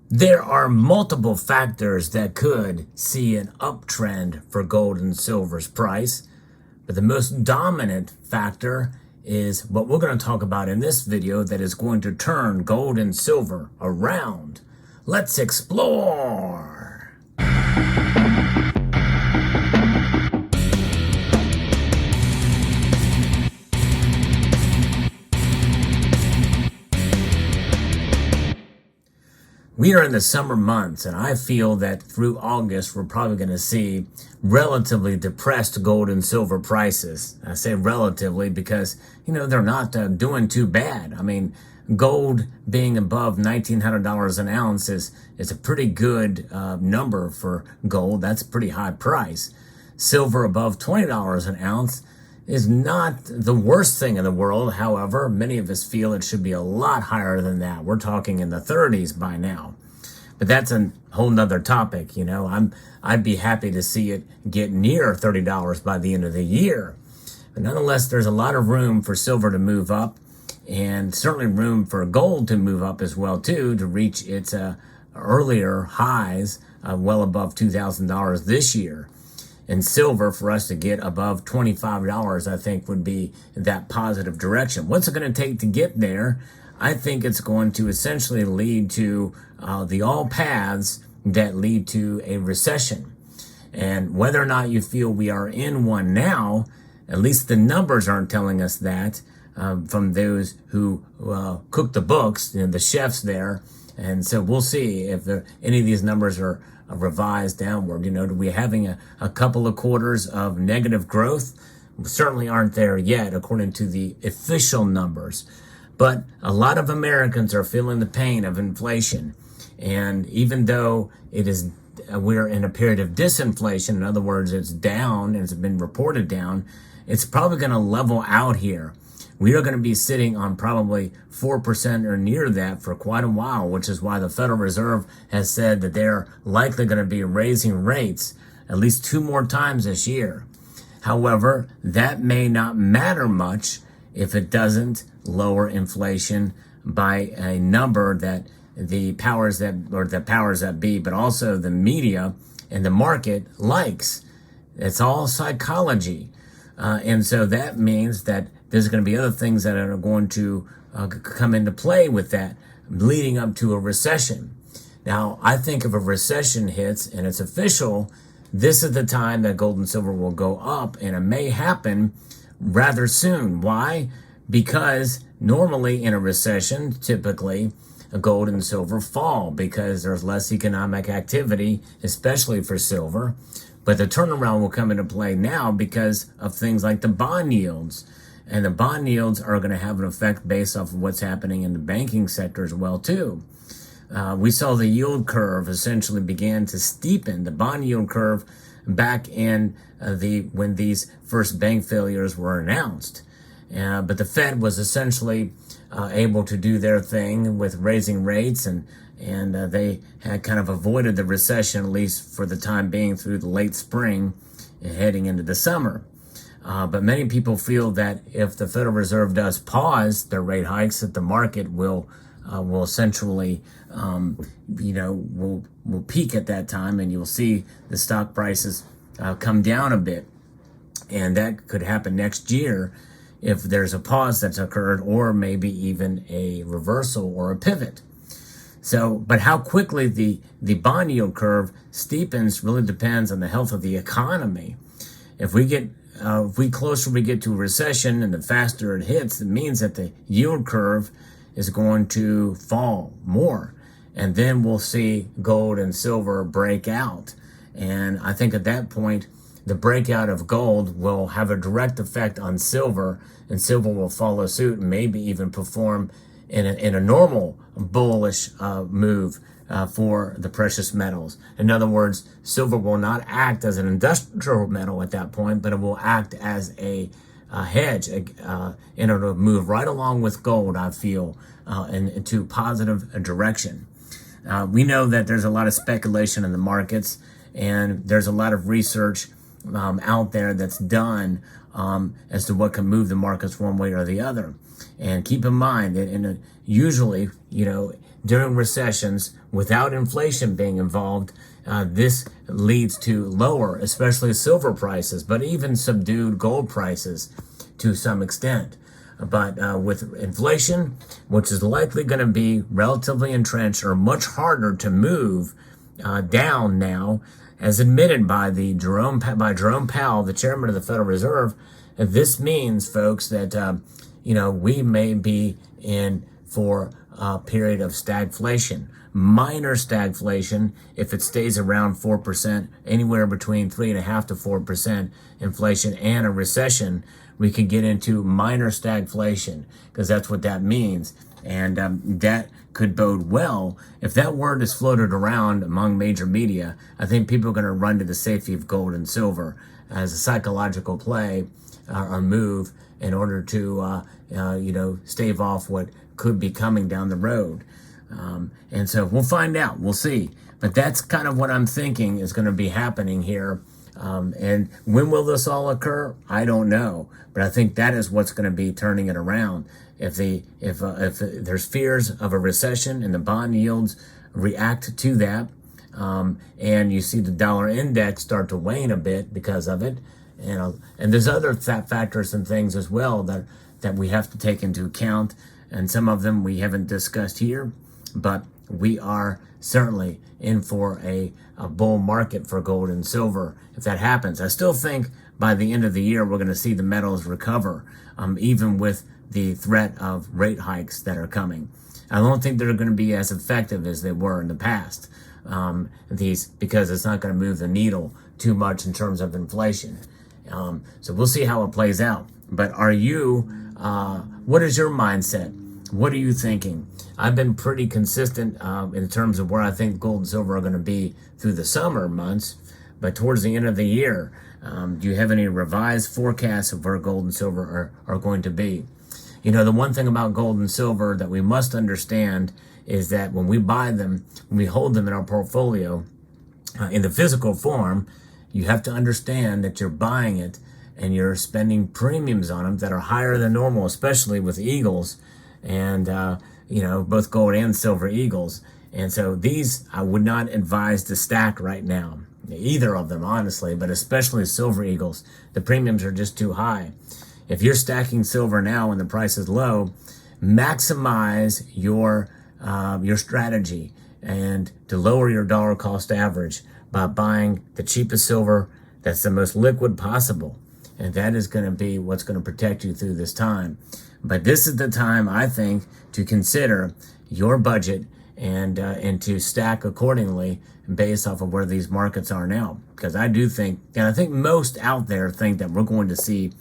There are multiple factors that could see an uptrend for gold and silver's price, but the most dominant factor is what we're going to talk about in this video that is going to turn gold and silver around. Let's explore! We are in the summer months, and I feel that through August, we're probably going to see relatively depressed gold and silver prices. I say relatively because, they're not doing too bad. I mean, gold being above $1,900 an ounce is a pretty good number for gold. That's a pretty high price. Silver above $20 an ounce is not the worst thing in the world. However, many of us feel it should be a lot higher than that. We're talking in the 30s by now. But that's a whole nother topic. I'd be happy to see it get near $30 by the end of the year. But nonetheless, there's a lot of room for silver to move up, and certainly room for gold to move up as well too, to reach its earlier highs well above $2,000 this year. And silver, for us to get above $25, I think would be that positive direction. What's it going to take to get there? I think it's going to essentially lead to the all paths that lead to a recession. And whether or not you feel we are in one now, at least the numbers aren't telling us that from those who cook the books, the chefs there. And so we'll see if any of these numbers are revised downward. Do we having a couple of quarters of negative growth? We certainly aren't there yet, according to the official numbers. But a lot of Americans are feeling the pain of inflation. And even though we're in a period of disinflation, in other words, it's down, and it's been reported down, it's probably going to level out here. We are going to be sitting on probably 4% or near that for quite a while, which is why the Federal Reserve has said that they're likely going to be raising rates at least 2 more times this year. However, that may not matter much if it doesn't lower inflation by a number that the powers that be, but also the media and the market likes. It's all psychology. And so that means that there's going to be other things that are going to come into play with that, leading up to a recession. Now, I think if a recession hits and it's official, this is the time that gold and silver will go up, and it may happen rather soon. Why? Because normally in a recession, typically, gold and silver fall because there's less economic activity, especially for silver. But the turnaround will come into play now because of things like the bond yields. And the bond yields are going to have an effect based off of what's happening in the banking sector as well, too. We saw the yield curve essentially began to steepen, the bond yield curve, back in when these first bank failures were announced. But the Fed was essentially able to do their thing with raising rates, and they had kind of avoided the recession, at least for the time being, through the late spring and heading into the summer. But many people feel that if the Federal Reserve does pause their rate hikes, that the market will essentially, will peak at that time, and you'll see the stock prices come down a bit. And that could happen next year if there's a pause that's occurred, or maybe even a reversal or a pivot. So, but how quickly the bond yield curve steepens really depends on the health of the economy. If closer we get to a recession and the faster it hits, it means that the yield curve is going to fall more. And then we'll see gold and silver break out. And I think at that point, the breakout of gold will have a direct effect on silver, and silver will follow suit and maybe even perform in a normal bullish move for the precious metals. In other words, silver will not act as an industrial metal at that point, but it will act as a hedge, and it'll move right along with gold, I feel, into positive direction. We know that there's a lot of speculation in the markets, and there's a lot of research out there that's done as to what can move the markets one way or the other. And keep in mind that usually, during recessions without inflation being involved, this leads to lower, especially silver prices, but even subdued gold prices to some extent. But with inflation, which is likely going to be relatively entrenched or much harder to move down now, as admitted by Jerome Powell, the chairman of the Federal Reserve, this means, folks, that we may be in for a period of stagflation, minor stagflation, if it stays around 4%, anywhere between 3.5% to 4% inflation, and a recession. We could get into minor stagflation, because that's what that means. And that could bode well. If that word is floated around among major media, I think people are going to run to the safety of gold and silver as a psychological play or move in order to, stave off what could be coming down the road. And so we'll find out. We'll see. But that's kind of what I'm thinking is going to be happening here. And when will this all occur? I don't know. But I think that is what's going to be turning it around. If there's fears of a recession and the bond yields react to that, and you see the dollar index start to wane a bit because of it, and there's other factors and things as well that we have to take into account, and some of them we haven't discussed here, but we are certainly in for a bull market for gold and silver if that happens. I still think by the end of the year we're going to see the metals recover, even with the threat of rate hikes that are coming. I don't think they're going to be as effective as they were in the past, because it's not going to move the needle too much in terms of inflation. So we'll see how it plays out. But what is your mindset? What are you thinking? I've been pretty consistent in terms of where I think gold and silver are going to be through the summer months. But towards the end of the year, do you have any revised forecasts of where gold and silver are going to be? The one thing about gold and silver that we must understand is that when we buy them, when we hold them in our portfolio in the physical form, you have to understand that you're buying it and you're spending premiums on them that are higher than normal, especially with Eagles and, both gold and silver Eagles. And so these I would not advise to stack right now, either of them, honestly, but especially silver Eagles. The premiums are just too high. If you're stacking silver now and the price is low, maximize your strategy and to lower your dollar cost average by buying the cheapest silver that's the most liquid possible. And that is going to be what's going to protect you through this time. But this is the time, I think, to consider your budget and to stack accordingly based off of where these markets are now. Because I do think, and I think most out there think that we're going to see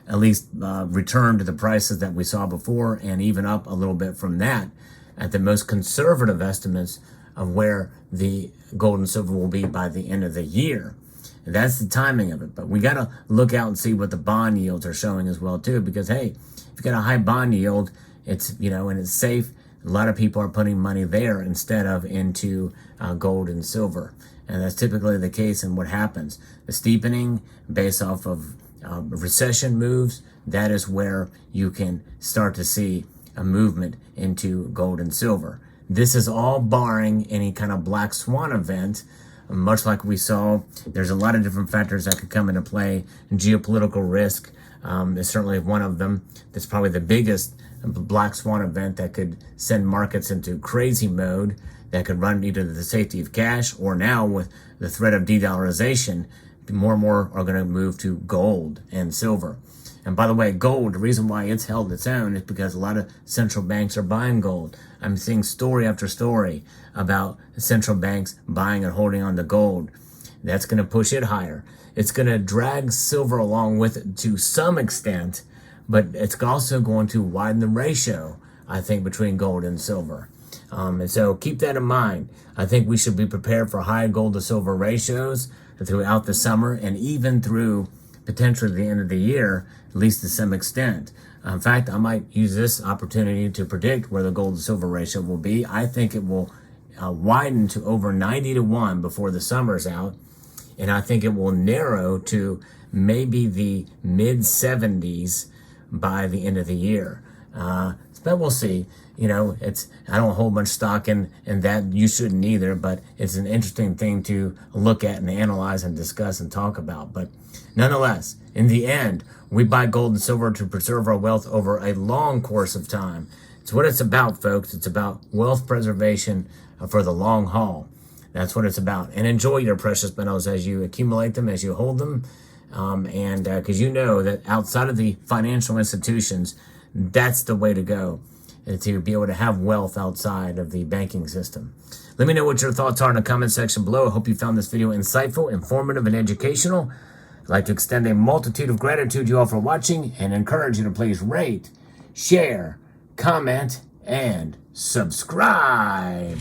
at least return to the prices that we saw before, and even up a little bit from that at the most conservative estimates of where the gold and silver will be by the end of the year. And that's the timing of it. But we got to look out and see what the bond yields are showing as well too, because hey, if you got a high bond yield, it's and it's safe. A lot of people are putting money there instead of into gold and silver, and that's typically the case. And what happens? The steepening based off of recession moves, that is where you can start to see a movement into gold and silver. This is all barring any kind of black swan event, much like we saw. There's a lot of different factors that could come into play. Geopolitical risk is certainly one of them. That's probably the biggest black swan event that could send markets into crazy mode, that could run either to the safety of cash, or now with the threat of de-dollarization, more and more are going to move to gold and silver. And by the way, gold, the reason why it's held its own is because a lot of central banks are buying gold. I'm seeing story after story about central banks buying and holding on to gold. That's going to push it higher. It's going to drag silver along with it to some extent, but it's also going to widen the ratio, I think, between gold and silver. And so keep that in mind. I think we should be prepared for high gold to silver ratios throughout the summer and even through potentially the end of the year, at least to some extent. In fact, I might use this opportunity to predict where the gold to silver ratio will be. I think it will widen to over 90-1 before the summer's out, and I think it will narrow to maybe the mid 70s by the end of the year. But we'll see. I don't hold much stock in that. You shouldn't either, but it's an interesting thing to look at and analyze and discuss and talk about. But nonetheless, in the end, we buy gold and silver to preserve our wealth over a long course of time. It's what it's about, folks. It's about wealth preservation for the long haul. That's what it's about. And enjoy your precious metals as you accumulate them, as you hold them. And because you know that outside of the financial institutions, that's the way to go, to be able to have wealth outside of the banking system. Let me know what your thoughts are in the comment section below. I hope you found this video insightful, informative, and educational. I'd like to extend a multitude of gratitude to you all for watching and encourage you to please rate, share, comment, and subscribe.